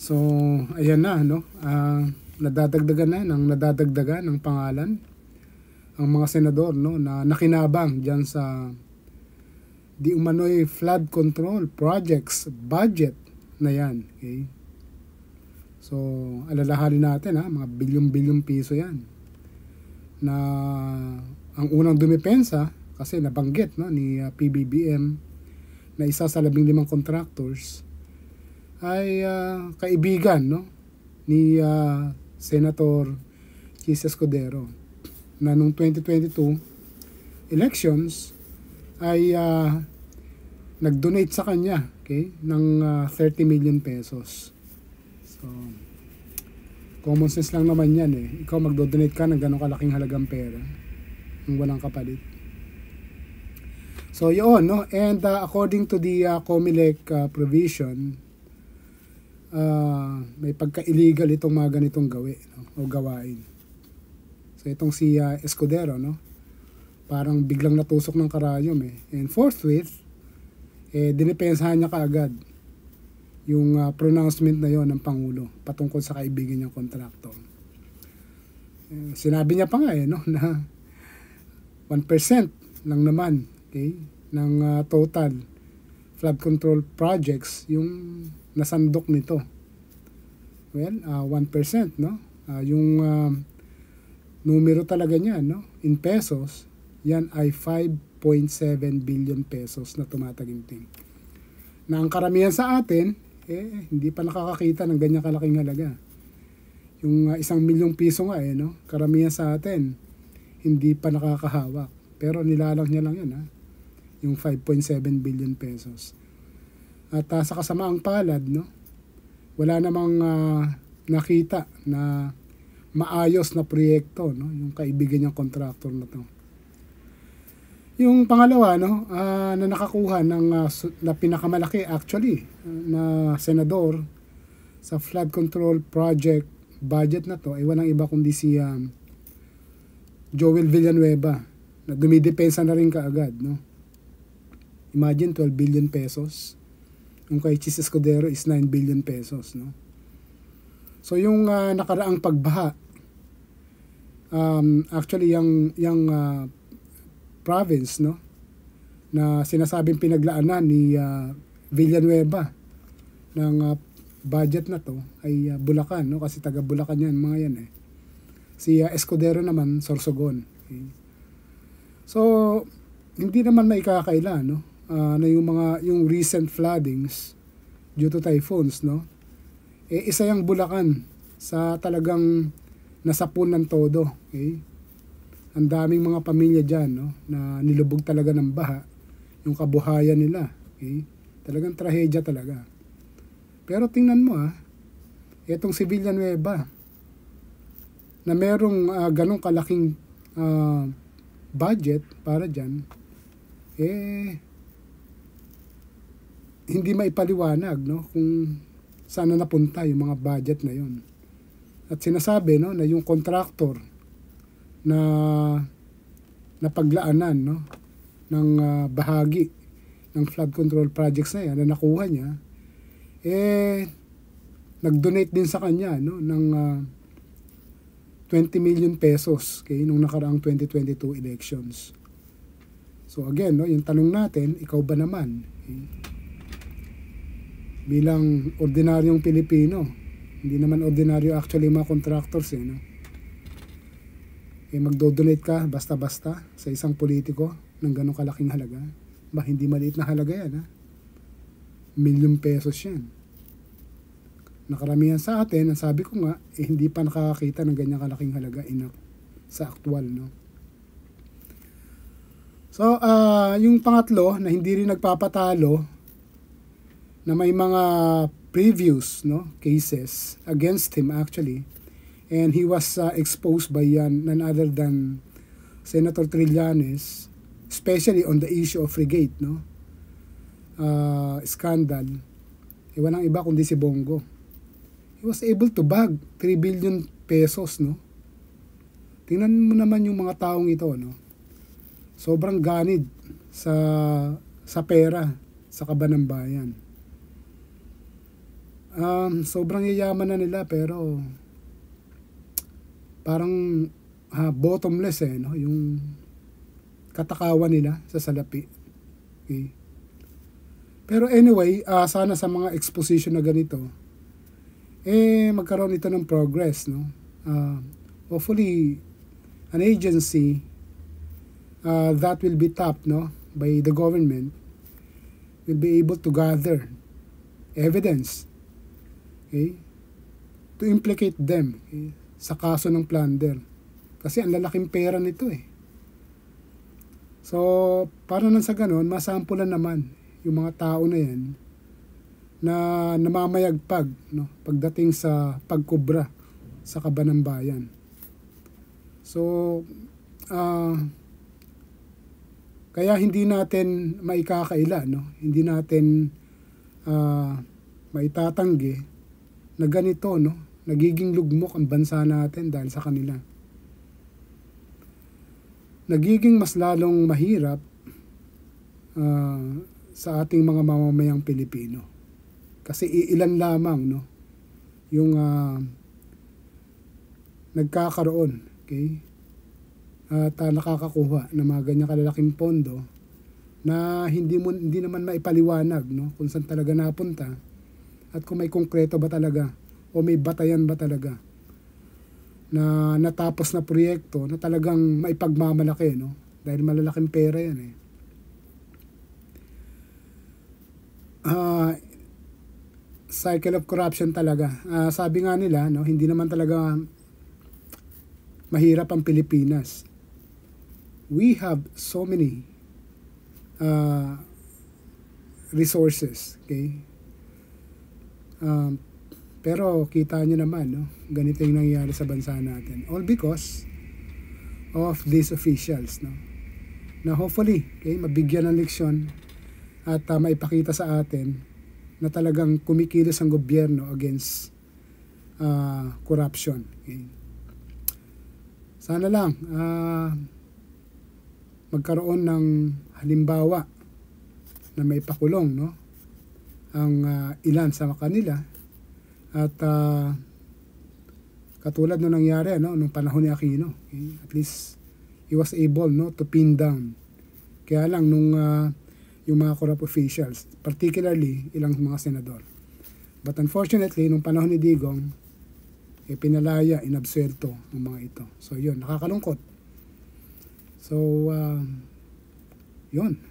So, ayan na, no? Nadadagdagan ng pangalan ang mga senador, no, na nakinabang diyan sa di umano'y flood control projects budget na yan. Okay? So, alalahanin natin mga bilyong-bilyong piso yan. Na ang unang dumepensa, kasi nabanggit ni PBBM na isa sa 15 contractors ay kaibigan ni Senator Chis Escudero na nung 2022 elections ay nag-donate sa kanya, okay, ng 30 million pesos. So, common sense lang naman yan eh. Ikaw magdo-donate ka ng ganong kalaking halagang pera ng walang kapalit. So, yun, no? And according to the COMELEC provision, may pagka-illegal itong mga ganitong o gawain. So, itong si Escudero, no? Parang biglang natusok ng karayom eh. And forthwith, dinipensahan niya kaagad yung pronouncement na yon ng Pangulo patungkol sa kaibigan niyang kontraktor. Sinabi niya pa nga na 1% lang naman, okay, ng total flood control projects yung nasandok nito. Well, 1%, no? Yung numero talaga niya, no, in pesos, yan ay 5.7 billion pesos na tumataginting. Na ang karamihan sa atin, hindi pa nakakakita ng ganyang kalaking halaga. Yung 1 milyong piso nga, no, karamihan sa atin, hindi pa nakakahawak. Pero nilalang niya lang yan, yung 5.7 billion pesos. At sa kasamaang palad, no, wala namang nakita na maayos na proyekto, no, yung kaibigan niyang contractor na to. Yung pangalawa, no, na nakakuha ng na pinakamalaki actually na senador sa flood control project budget na to ay walang iba kundi si Joel Villanueva na dumidepensa na rin kaagad, no. Imagine 12 billion pesos. Yung kay Chis Escudero is 9 billion pesos, no. So yung nakaraang pagbaha, actually yung province, no, na sinasabing pinaglaanan ni Villanueva ng budget na to ay Bulacan, no, kasi taga Bulacan yan mga yan eh. Si Escudero naman Sorsogon. Okay? So hindi naman maikakaila, no, na yung recent floodings due to typhoons, no, isa yung Bulacan sa talagang nasapon ng todo. Okay? Ang daming mga pamilya dyan, no, na nilubog talaga ng baha yung kabuhayan nila. Okay? Talagang trahedya talaga. Pero tingnan mo etong si Villanueva na merong ganong kalaking budget para dyan, hindi maipaliwanag, no, kung saan na napunta yung mga budget na yon. At sinasabi, no, na yung contractor na napaglaanan, no, ng bahagi ng flood control projects na yan na nakuha niya, nag-donate din sa kanya, no, ng 20 million pesos, okay, nung nakaraang 2022 elections. So again, no, yung tanong natin, ikaw ba naman, okay, bilang ordinaryong Pilipino, hindi naman ordinaryo actually mga contractors no, magdo-donate ka basta-basta sa isang politiko ng ganong kalaking halaga? Ba, hindi maliit na halaga yan, Million pesos yan. Nakaramihan sa atin, ang sabi ko nga, hindi pa nakakakita ng ganyang kalaking halaga sa aktual, no? So, yung pangatlo na hindi rin nagpapatalo, na may mga previous, no, cases against him actually, and he was exposed by none other than Senator Trillanes, especially on the issue of frigate, no, scandal. Walang iba kundi si Bongo. He was able to bag 3 billion pesos, no. Tingnan mo naman yung mga taong ito, no. Sobrang ganid sa pera sa kaban ng bayan. Sobrang yayaman na nila pero parang bottomless no, yung katakawan nila sa salapi. Okay. Pero anyway, sana sa mga exposition na ganito, magkaroon ito ng progress, no? Hopefully, an agency that will be tapped, no, by the government will be able to gather evidence, okay, to implicate them, okay, sa kaso ng plunder. Kasi ang lalaking pera nito So, para nang sa ganon, masampulan naman yung mga tao na yan na namamayagpag, no, pagdating sa pagkubra sa kaban ng bayan. So, kaya hindi natin maikakaila, no, hindi natin maitatanggi na ganito, no, nagiging lugmok ang bansa natin dahil sa kanila. Nagiging mas lalong mahirap sa ating mga mamamayang Pilipino. Kasi ilan lamang, no, yung nagkakaroon, okay, at nakakakuha ng mga ganyan kalalaking pondo na hindi naman maipaliwanag, no, kung saan talaga napunta at kung may konkreto ba talaga o may batayan ba talaga na natapos na proyekto na talagang maipagmamalaki, no, dahil malalaking pera yan cycle of corruption talaga. Sabi nga nila, no, hindi naman talaga mahirap ang Pilipinas. We have so many resources, okay? Pero kita nyo naman, no, ganito yung nangyayari sa bansa natin. All because of these officials, no, na hopefully, okay, mabigyan ng leksyon at maipakita sa atin na talagang kumikilos ang gobyerno against corruption. Okay? Sana lang magkaroon ng halimbawa na may pakulong, no, ang ilan sa kanila at katulad nung nangyari, no, nung panahon ni Aquino. Okay? At least he was able, no, to pin down. Kaya lang nung yung mga corrupt officials, particularly ilang mga senador. But unfortunately, nung panahon ni Digong, pinalaya, inabsuelto ng mga ito. So yun, nakakalungkot. So, yun.